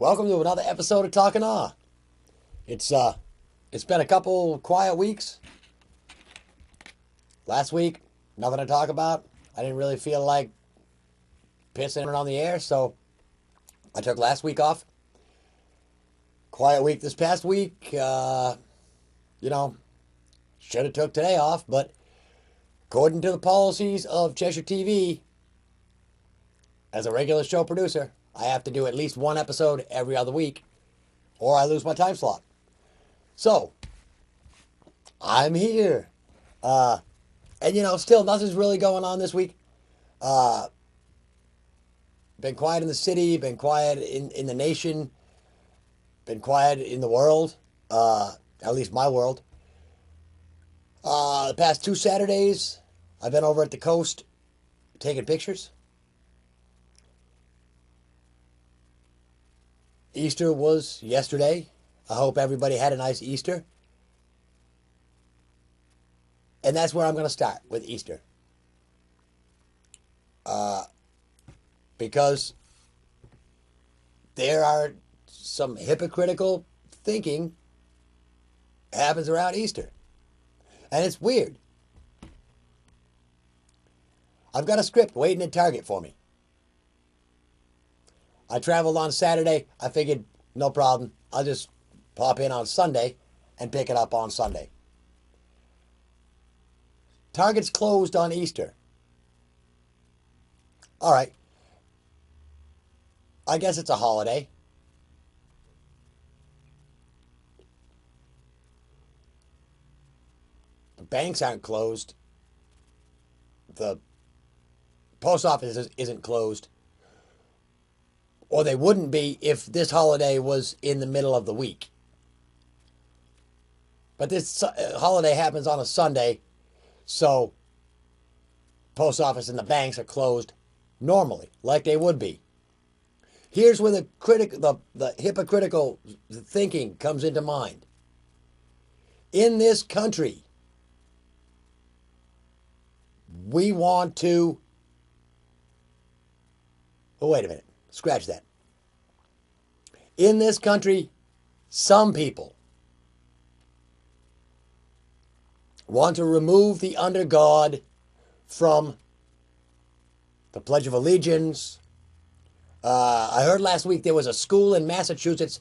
Welcome to another episode of Talking Awe. It's been a couple quiet weeks. Last week, nothing to talk about. I didn't really feel like pissing on the air, so I took last week off. Quiet week this past week. Should have took today off, but according to the policies of Cheshire TV, as a regular show producer, I have to do at least one episode every other week, or I lose my time slot. So, I'm here. Still nothing's really going on this week. Been quiet in the city, been quiet in the nation, been quiet in the world, at least my world. The past 2 Saturdays, I've been over at the coast taking pictures. Easter was yesterday. I hope everybody had a nice Easter. And that's where I'm going to start with Easter. Because there are some hypocritical thinking happens around Easter. And it's weird. I've got a script waiting at Target for me. I traveled on Saturday. I figured, no problem. I'll just pop in on Sunday and pick it up on Sunday. Target's closed on Easter. All right. I guess it's a holiday. The banks aren't closed. The post office isn't closed. Or they wouldn't be if this holiday was in the middle of the week. But this holiday happens on a Sunday, so post office and the banks are closed normally, like they would be. Here's where the hypocritical thinking comes into mind. In this country, we want to... Oh, wait a minute. Scratch that. In this country, some people want to remove the under God from the Pledge of Allegiance. I heard last week there was a school in Massachusetts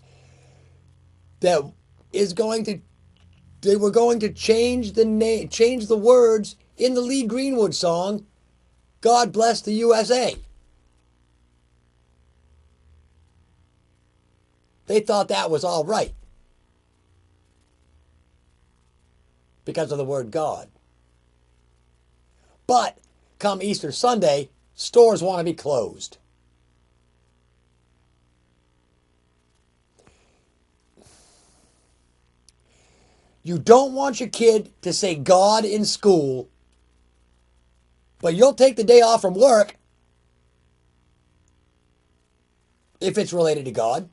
that they were going to change the words in the Lee Greenwood song, God Bless the USA. They thought that was all right because of the word God. But come Easter Sunday, stores want to be closed. You don't want your kid to say God in school, but you'll take the day off from work if it's related to God.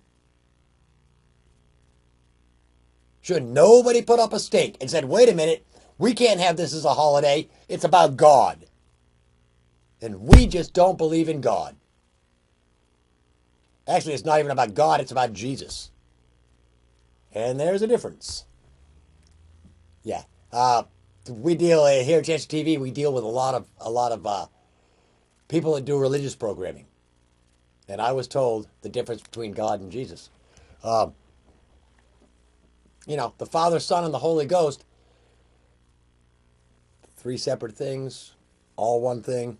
Should nobody put up a stake and said, wait a minute, we can't have this as a holiday. It's about God. And we just don't believe in God. Actually, it's not even about God. It's about Jesus. And there's a difference. Yeah. We deal here at Cheshire TV, we deal with a lot of people that do religious programming. And I was told the difference between God and Jesus. The Father, Son, and the Holy Ghost, 3 separate things, all one thing.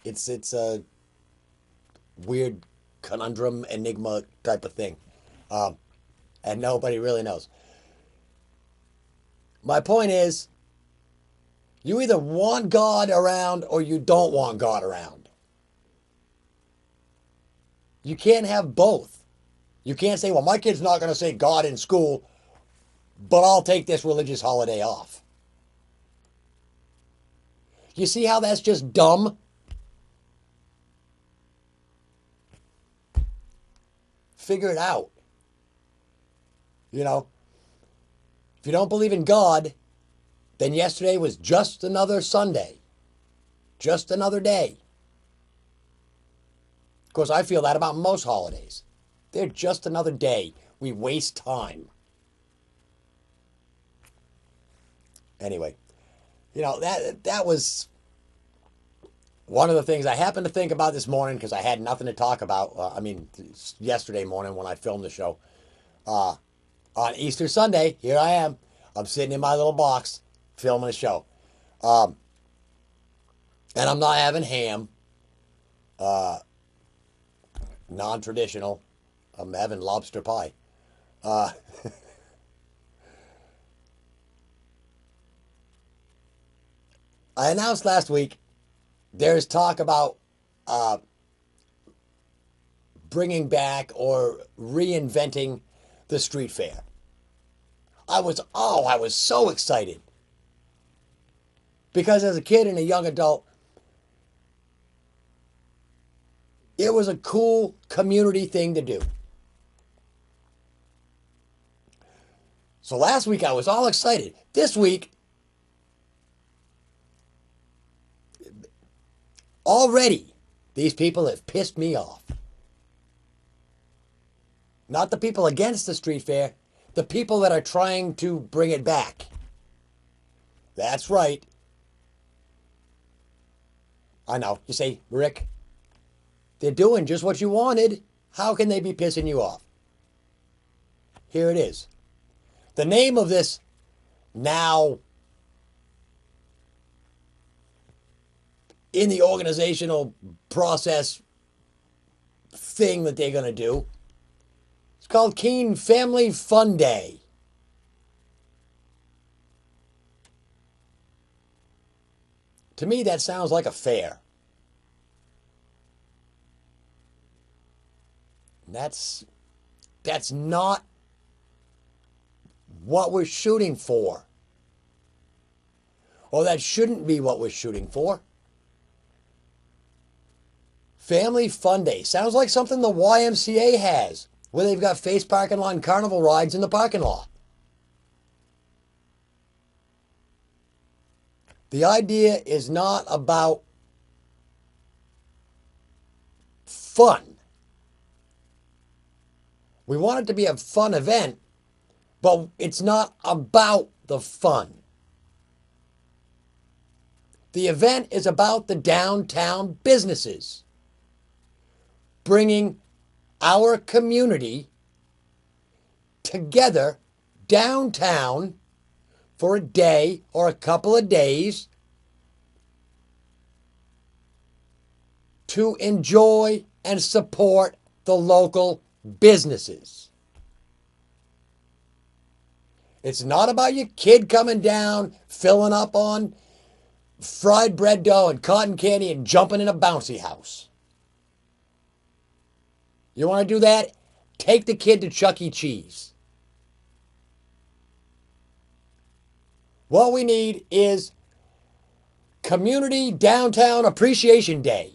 It's a weird conundrum, enigma type of thing. And nobody really knows. My point is, you either want God around or you don't want God around. You can't have both. You can't say, well, my kid's not going to say God in school, but I'll take this religious holiday off. You see how that's just dumb? Figure it out. If you don't believe in God, then yesterday was just another Sunday. Just another day. Of course, I feel that about most holidays. They're just another day. We waste time. Anyway, that was one of the things I happened to think about this morning because I had nothing to talk about. Yesterday morning when I filmed the show. On Easter Sunday, here I am. I'm sitting in my little box filming a show. And I'm not having ham. Non-traditional. I'm having lobster pie. Uh, I announced last week there's talk about uh, bringing back or reinventing the street fair. I was so excited because as a kid and a young adult, it was a cool community thing to do. So last week I was all excited. This week, already, these people have pissed me off. Not the people against the street fair, the people that are trying to bring it back. That's right. I know. You say, Rick, they're doing just what you wanted. How can they be pissing you off? Here it is. The name of this now in the organizational process thing that they're going to do, it's called Keene Family Fun Day. To me, that sounds like a fair. That's not what we're shooting for. Or that shouldn't be what we're shooting for. Family Fun Day. Sounds like something the YMCA has, where they've got face parking lot and carnival rides in the parking lot. The idea is not about fun. We want it to be a fun event, but it's not about the fun. The event is about the downtown businesses, bringing our community together downtown for a day or a couple of days to enjoy and support the local businesses. It's not about your kid coming down, filling up on fried bread dough and cotton candy and jumping in a bouncy house. You want to do that? Take the kid to Chuck E. Cheese. What we need is Community Downtown Appreciation Day.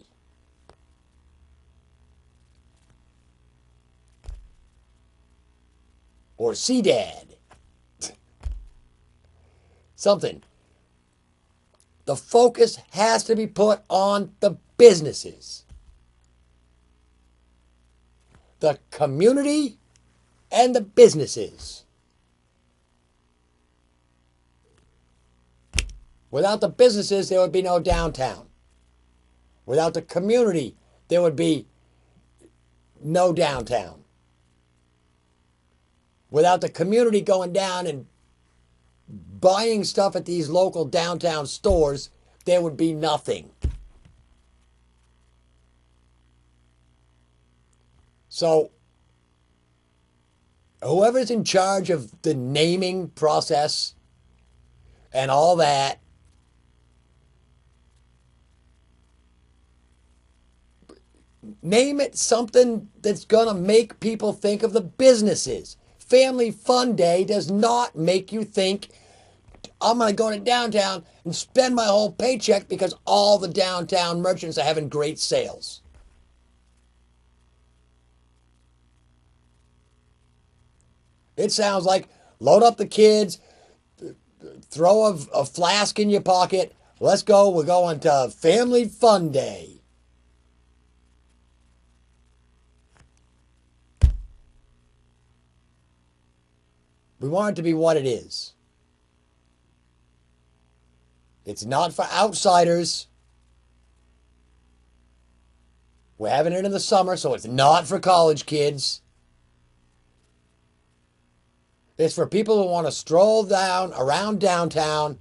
Or CDAD. Something. The focus has to be put on the businesses. The community and the businesses. Without the businesses, there would be no downtown. Without the community, there would be no downtown. Without the community going down and buying stuff at these local downtown stores, there would be nothing. So, whoever's in charge of the naming process and all that, name it something that's going to make people think of the businesses. Family Fun Day does not make you think, I'm going to go to downtown and spend my whole paycheck because all the downtown merchants are having great sales. It sounds like load up the kids, throw a flask in your pocket, let's go, we're going to Family Fun Day. We want it to be what it is. It's not for outsiders. We're having it in the summer, so it's not for college kids. It's for people who want to stroll down around downtown,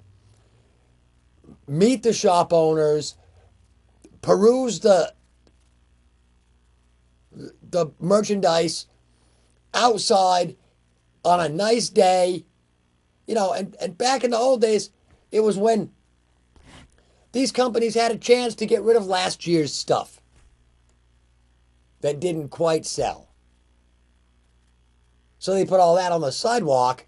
meet the shop owners, peruse the merchandise outside on a nice day. You know, and back in the old days, it was when these companies had a chance to get rid of last year's stuff that didn't quite sell. So they put all that on the sidewalk,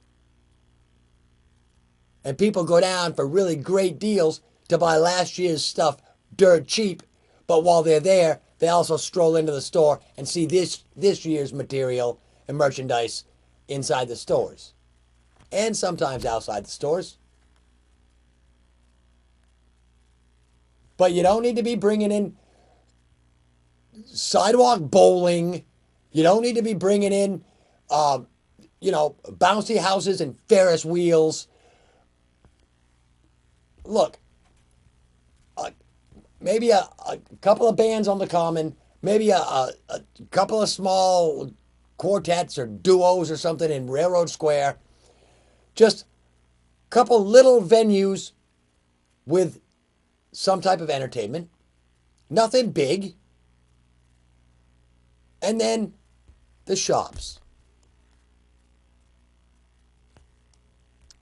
and people go down for really great deals to buy last year's stuff dirt cheap. But while they're there, they also stroll into the store and see this year's material and merchandise inside the stores. And sometimes outside the stores. But you don't need to be bringing in sidewalk bowling. You don't need to be bringing in, bouncy houses and Ferris wheels. Look, maybe a couple of bands on the common, maybe a couple of small quartets or duos or something in Railroad Square. Just a couple little venues with some type of entertainment. Nothing big. And then the shops.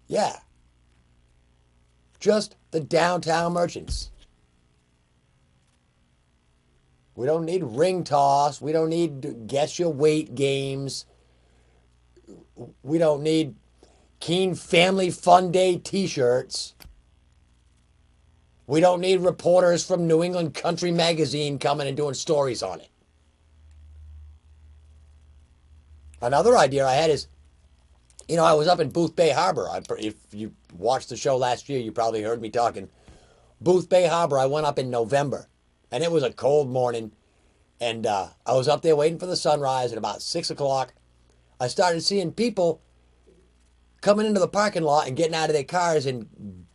Yeah. Just the downtown merchants. We don't need ring toss. We don't need guess your weight games. We don't need Keen Family Fun Day t-shirts. We don't need reporters from New England Country Magazine coming and doing stories on it. Another idea I had is, I was up in Booth Bay Harbor. If you watched the show last year, you probably heard me talking. Booth Bay Harbor, I went up in November, and it was a cold morning, and I was up there waiting for the sunrise at about 6 o'clock. I started seeing people coming into the parking lot and getting out of their cars and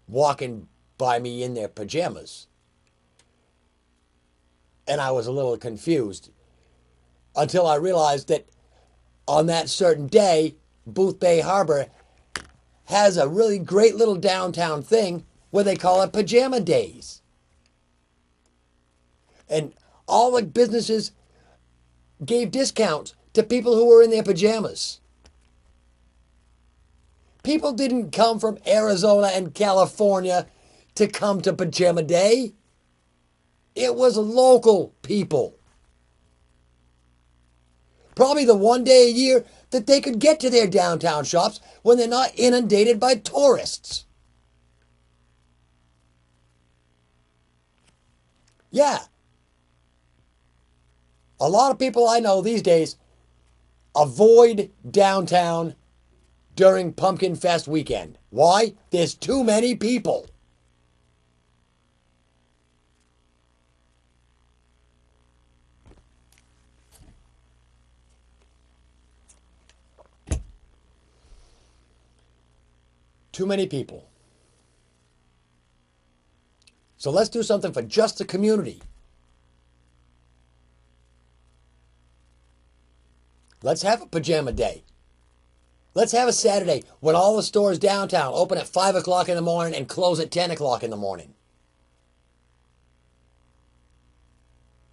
walking by me in their pajamas. And I was a little confused until I realized that on that certain day, Booth Bay Harbor has a really great little downtown thing where they call it Pajama Days. And all the businesses gave discounts to people who were in their pajamas. People didn't come from Arizona and California to come to Pajama Day. It was local people. Probably the one day a year that they could get to their downtown shops when they're not inundated by tourists. Yeah. A lot of people I know these days avoid downtown during Pumpkin Fest weekend. Why? There's too many people. Too many people. So let's do something for just the community. Let's have a pajama day. Let's have a Saturday when all the stores downtown open at 5 o'clock in the morning and close at 10 o'clock in the morning.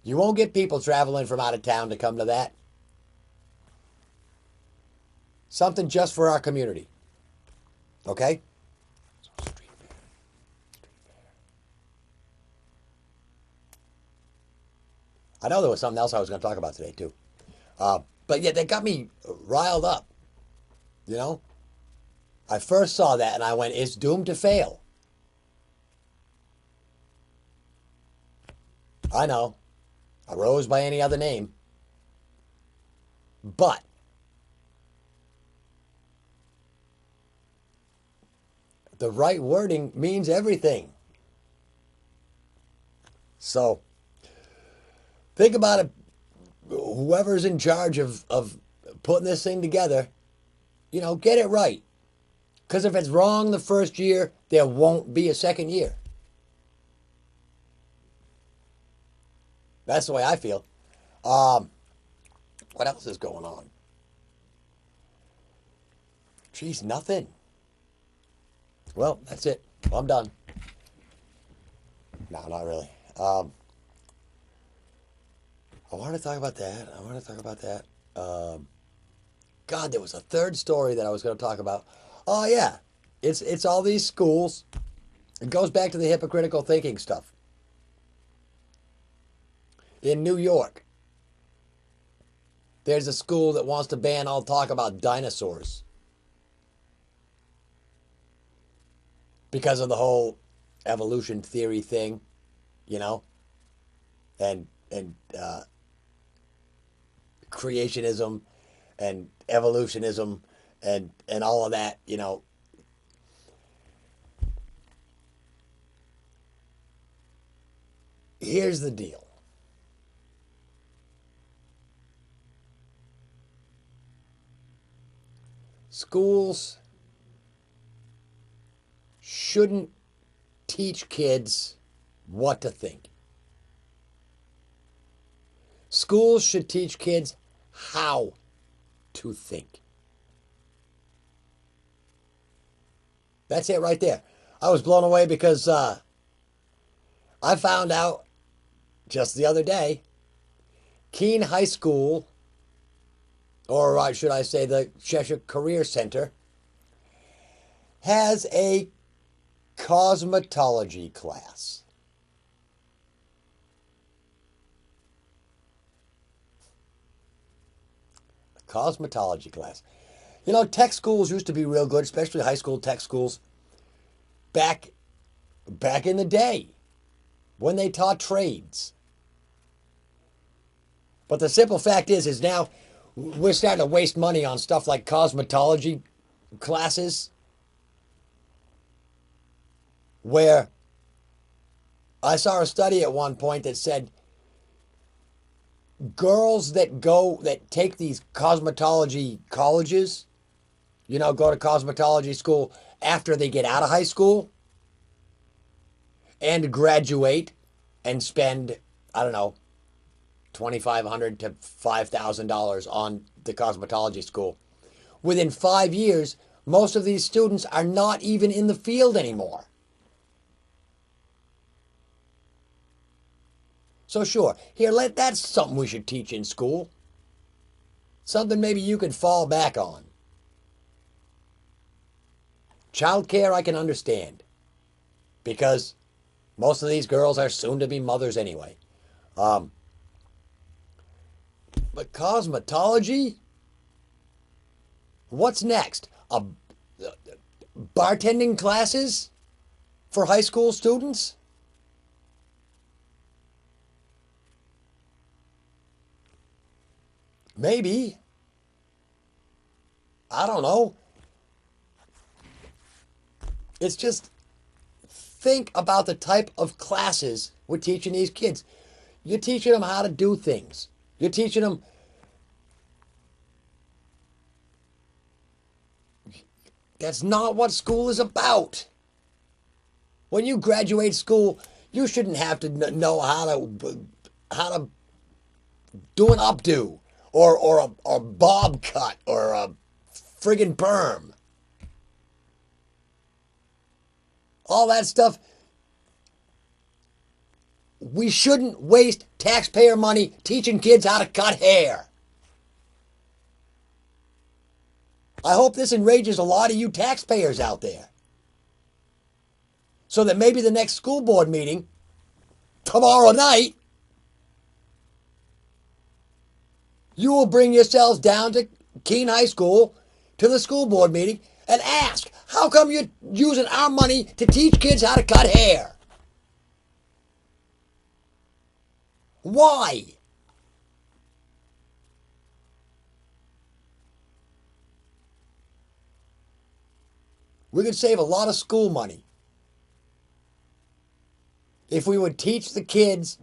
You won't get people traveling from out of town to come to that. Something just for our community. Okay? Street fair. I know there was something else I was going to talk about today, too. But yeah, that got me riled up. I first saw that and I went, it's doomed to fail. I know. A rose by any other name. But the right wording means everything. So think about it. Whoever's in charge of putting this thing together, get it right. Because if it's wrong the first year, there won't be a second year. That's the way I feel. Um, what else is going on? Geez, nothing. Well, that's it. I'm done. No, not really. I want to talk about that. God, there was a third story that I was going to talk about. Oh yeah, it's all these schools. It goes back to the hypocritical thinking stuff. In New York, there's a school that wants to ban all talk about dinosaurs because of the whole evolution theory thing, you know, and creationism and evolutionism and all of that. Here's the deal. Schools shouldn't teach kids what to think. Schools should teach kids how to think. That's it right there. I was blown away because I found out just the other day, Keene High School, or should I say the Cheshire Career Center, has a cosmetology class. A cosmetology class. Tech schools used to be real good, especially high school tech schools. Back in the day, when they taught trades. But the simple fact is now we're starting to waste money on stuff like cosmetology classes, where I saw a study at one point that said girls that take these cosmetology colleges, go to cosmetology school after they get out of high school and graduate and spend, I don't know, $2,500 to $5,000 on the cosmetology school. Within 5 years, most of these students are not even in the field anymore. So sure, that's something we should teach in school. Something maybe you could fall back on. Childcare I can understand, because most of these girls are soon to be mothers anyway. But cosmetology? What's next? Bartending classes for high school students? Maybe. I don't know. It's just, think about the type of classes we're teaching these kids. You're teaching them how to do things. You're teaching them. That's not what school is about. When you graduate school, you shouldn't have to know how to do an updo or a bob cut or a friggin' perm. All that stuff. We shouldn't waste taxpayer money teaching kids how to cut hair. I hope this enrages a lot of you taxpayers out there. So that maybe the next school board meeting, tomorrow night, you will bring yourselves down to Keene High School, to the school board meeting, and ask, how come you're using our money to teach kids how to cut hair? Why? We could save a lot of school money if we would teach the kids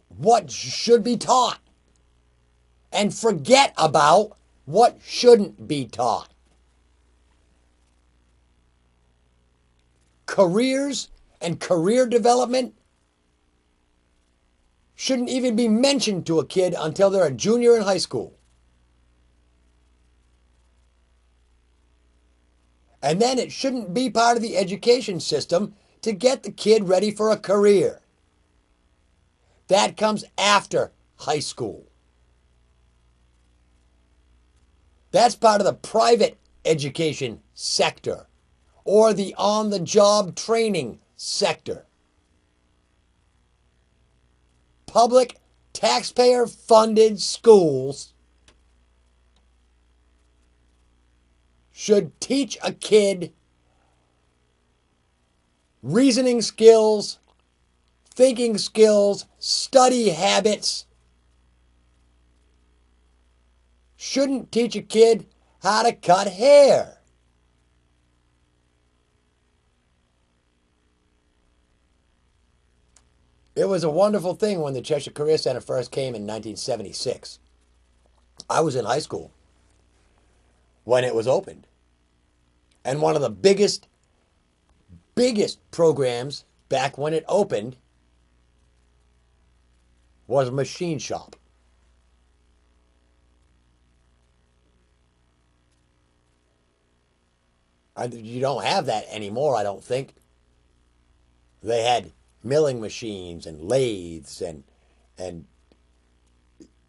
what should be taught. and forget about what shouldn't be taught. Careers and career development shouldn't even be mentioned to a kid until they're a junior in high school. And then it shouldn't be part of the education system to get the kid ready for a career. That comes after high school. That's part of the private education sector or the on-the-job training sector. Public, taxpayer-funded schools should teach a kid reasoning skills, thinking skills, study habits. Shouldn't teach a kid how to cut hair. It was a wonderful thing when the Cheshire Career Center first came in 1976. I was in high school when it was opened. And one of the biggest programs back when it opened was machine shop. You don't have that anymore, I don't think. They had milling machines and lathes and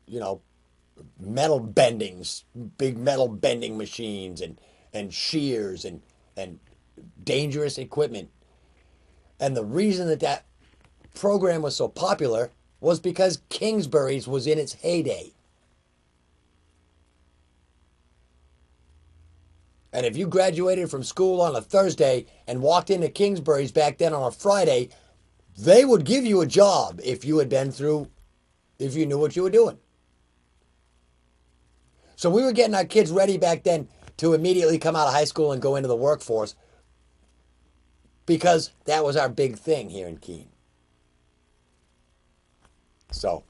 you know, metal bendings, big metal bending machines and shears and dangerous equipment. And the reason that program was so popular was because Kingsbury's was in its heyday. And if you graduated from school on a Thursday and walked into Kingsbury's back then on a Friday, they would give you a job if you knew what you were doing. So we were getting our kids ready back then to immediately come out of high school and go into the workforce because that was our big thing here in Keene. So,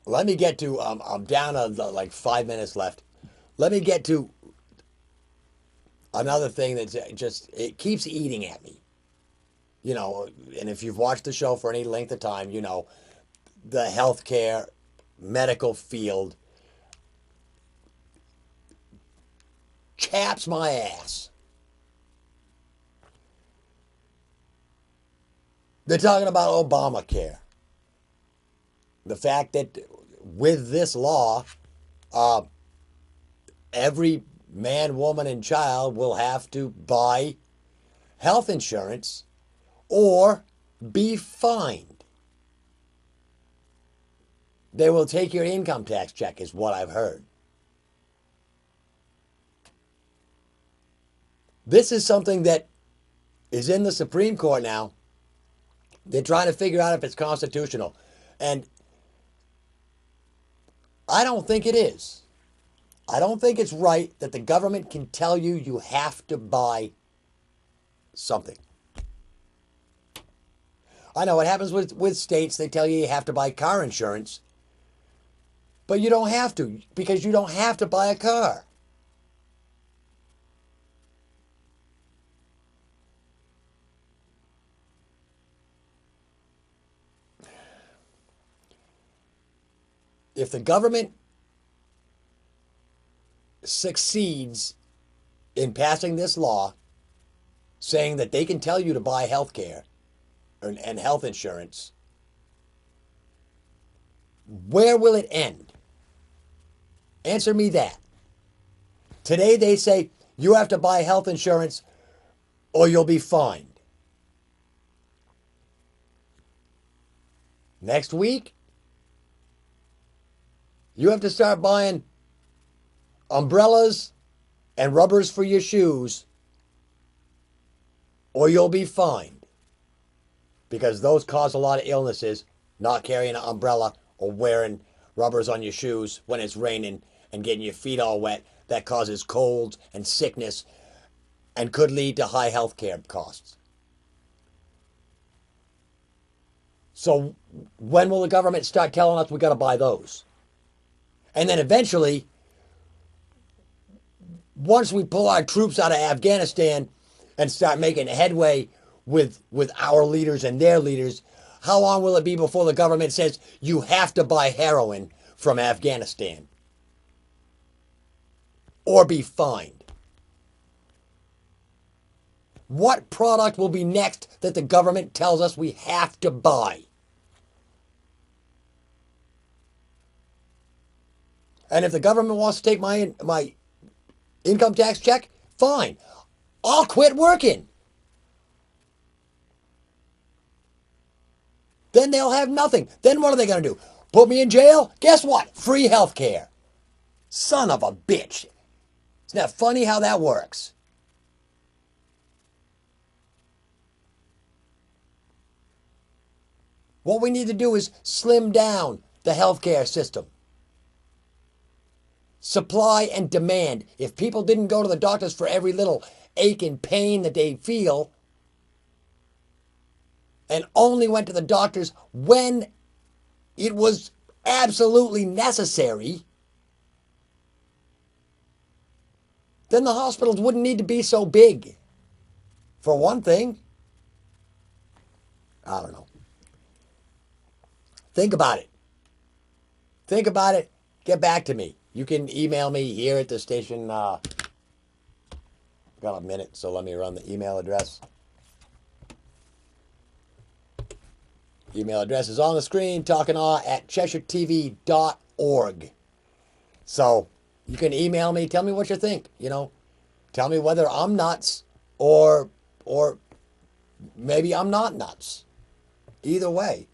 let me get to, I'm down to like 5 minutes left. Let me get to another thing that's it keeps eating at me. You know, and if you've watched the show for any length of time, you know, the healthcare, medical field chaps my ass. They're talking about Obamacare. The fact that with this law, every man, woman, and child will have to buy health insurance or be fined. They will take your income tax check, is what I've heard. This is something that is in the Supreme Court now. They're trying to figure out if it's constitutional. And I don't think it is. I don't think it's right that the government can tell you you have to buy something. I know what happens with states. They tell you have to buy car insurance. But you don't have to, because you don't have to buy a car. If the government succeeds in passing this law saying that they can tell you to buy health care and health insurance, where will it end? Answer me that. Today they say you have to buy health insurance or you'll be fined. Next week, you have to start buying umbrellas and rubbers for your shoes or you'll be fined. Because those cause a lot of illnesses, not carrying an umbrella or wearing rubbers on your shoes when it's raining and getting your feet all wet. That causes colds and sickness and could lead to high health care costs. So when will the government start telling us we got to buy those? And then eventually, once we pull our troops out of Afghanistan and start making headway with our leaders and their leaders, how long will it be before the government says you have to buy heroin from Afghanistan or be fined? What product will be next that the government tells us we have to buy? And if the government wants to take my income tax check, fine. I'll quit working. Then they'll have nothing. Then what are they going to do? Put me in jail? Guess what? Free health care. Son of a bitch. Isn't that funny how that works? What we need to do is slim down the healthcare system. Supply and demand. If people didn't go to the doctors for every little ache and pain that they feel, and only went to the doctors when it was absolutely necessary, then the hospitals wouldn't need to be so big. For one thing. I don't know. Think about it. Think about it. Get back to me. You can email me here at the station. Got a minute, so let me run the email address. Email address is on the screen, talkingaw@CheshireTV.org. So you can email me. Tell me what you think. Tell me whether I'm nuts or maybe I'm not nuts. Either way.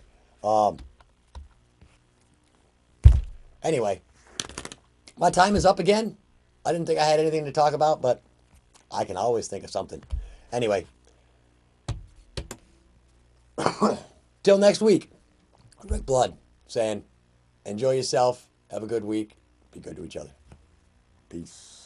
Anyway, my time is up again. I didn't think I had anything to talk about, but I can always think of something. Anyway, till next week, Rick Blood saying, enjoy yourself, have a good week, be good to each other. Peace.